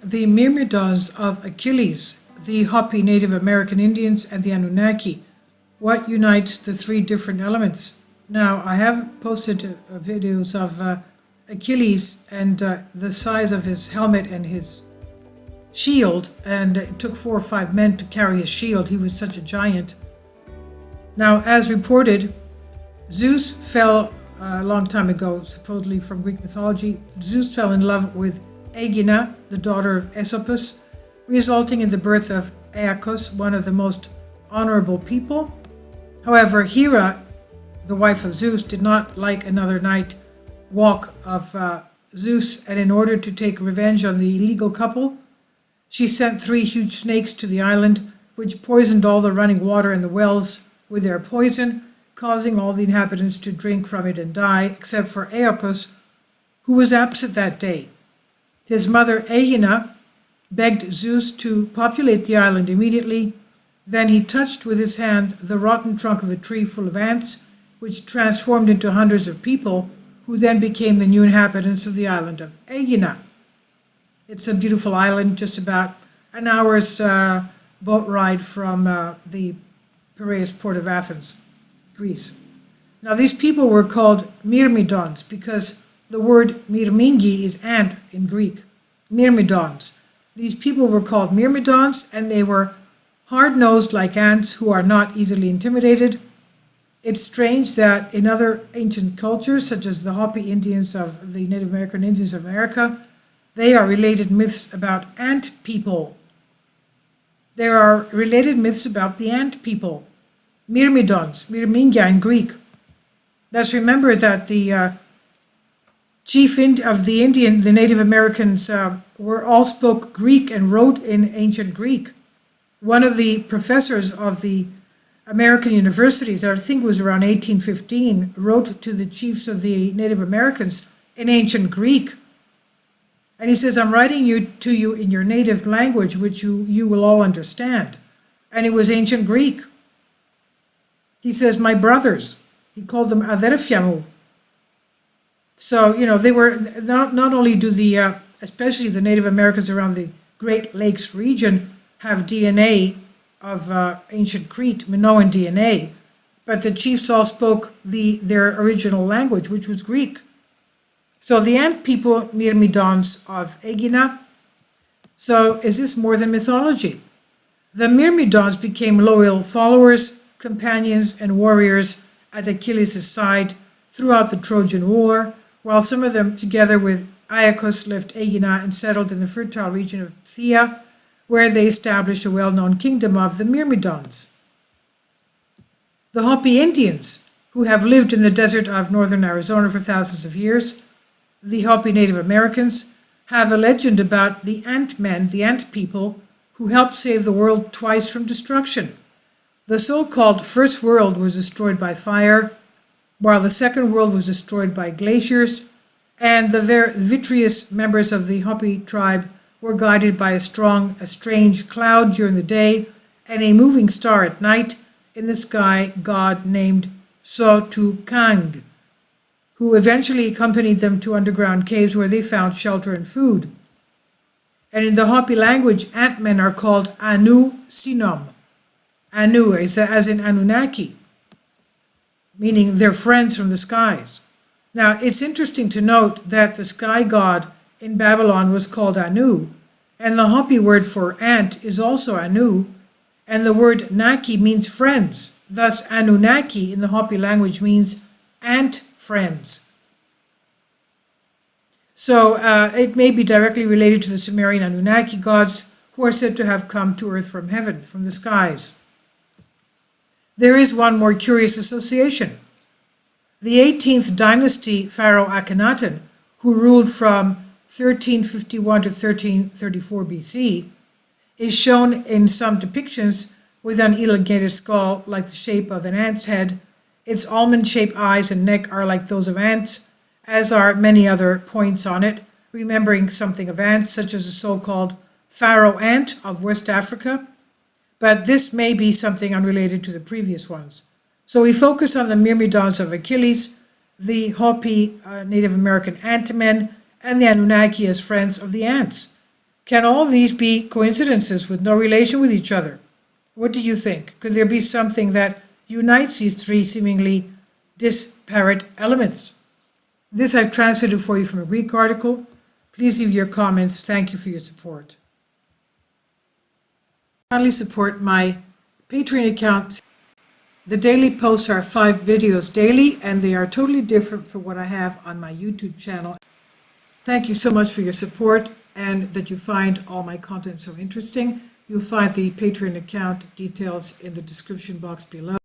the Myrmidons of Achilles, the Hopi Native American Indians, and the Anunnaki. What unites the three different elements? Now, I have posted videos of Achilles and the size of his helmet and his shield, and it took 4 or 5 men to carry his shield. He was such a giant. Now, as reported, Zeus fell a long time ago, supposedly from Greek mythology. Zeus fell in love with Aegina, the daughter of Aesopus, resulting in the birth of Aeacus, one of the most honorable people. However, Hera, the wife of Zeus, did not like another night walk of Zeus, and in order to take revenge on the illegal couple, she sent 3 huge snakes to the island, which poisoned all the running water in the wells with their poison, causing all the inhabitants to drink from it and die, except for Aeacus, who was absent that day. His mother Aegina begged Zeus to populate the island immediately. Then he touched with his hand the rotten trunk of a tree full of ants, which transformed into hundreds of people, who then became the new inhabitants of the island of Aegina. It's a beautiful island, just about an hour's boat ride from the Piraeus port of Athens, Greece. Now, these people were called Myrmidons because the word myrmingi is ant in Greek. Myrmidons. These people were called Myrmidons, and they were hard-nosed like ants who are not easily intimidated. It's strange that in other ancient cultures, such as the Hopi Indians of the Native American Indians of America, they are related myths about ant people. There are related myths about the ant people. Myrmidons, Myrmingia in Greek. Let's remember that the chief of the Native Americans were all spoke Greek and wrote in ancient Greek. One of the professors of the American universities, I think it was around 1815, wrote to the chiefs of the Native Americans in ancient Greek. And he says, I'm writing to you in your native language, which you will all understand. And it was ancient Greek. He says, my brothers. He called them aderfiamu. So, they were, not only do especially the Native Americans around the Great Lakes region have DNA of ancient Crete, Minoan DNA, but the chiefs all spoke their original language, which was Greek. So the ant people, Myrmidons of Aegina. So is this more than mythology? The Myrmidons became loyal followers, companions, and warriors at Achilles' side throughout the Trojan War, while some of them, together with Aeacus, left Aegina and settled in the fertile region of Phthia, where they established a well-known kingdom of the Myrmidons. The Hopi Indians, who have lived in the desert of northern Arizona for thousands of years, the Hopi Native Americans, have a legend about the ant-men, the ant people, who helped save the world twice from destruction. The so-called First World was destroyed by fire, while the Second World was destroyed by glaciers, and the vitreous members of the Hopi tribe were guided by a strange cloud during the day and a moving star at night in the sky god named Sotukang, who eventually accompanied them to underground caves where they found shelter and food. And in the Hopi language, ant-men are called Anu Sinom. Anu is as in Anunnaki, meaning they're friends from the skies. Now, it's interesting to note that the sky god in Babylon was called Anu, and the Hopi word for ant is also Anu, and the word Naki means friends. Thus, Anunnaki in the Hopi language means ant friends. So it may be directly related to the Sumerian Anunnaki gods, who are said to have come to earth from heaven, from the skies. There is one more curious association. The 18th dynasty Pharaoh Akhenaten, who ruled from 1351 to 1334 BC, is shown in some depictions with an elongated skull like the shape of an ant's head. Its almond-shaped eyes and neck are like those of ants, as are many other points on it, remembering something of ants, such as the so-called pharaoh ant of West Africa. But this may be something unrelated to the previous ones. So we focus on the Myrmidons of Achilles, the Hopi Native American ant-men, and the Anunnaki as friends of the ants. Can all these be coincidences with no relation with each other? What do you think? Could there be something that unites these three seemingly disparate elements? This I've translated for you from a Greek article. Please leave your comments. Thank you for your support. Kindly support my Patreon account. The daily posts are 5 videos daily, and they are totally different from what I have on my YouTube channel. Thank you so much for your support and that you find all my content so interesting. You'll find the Patreon account details in the description box below.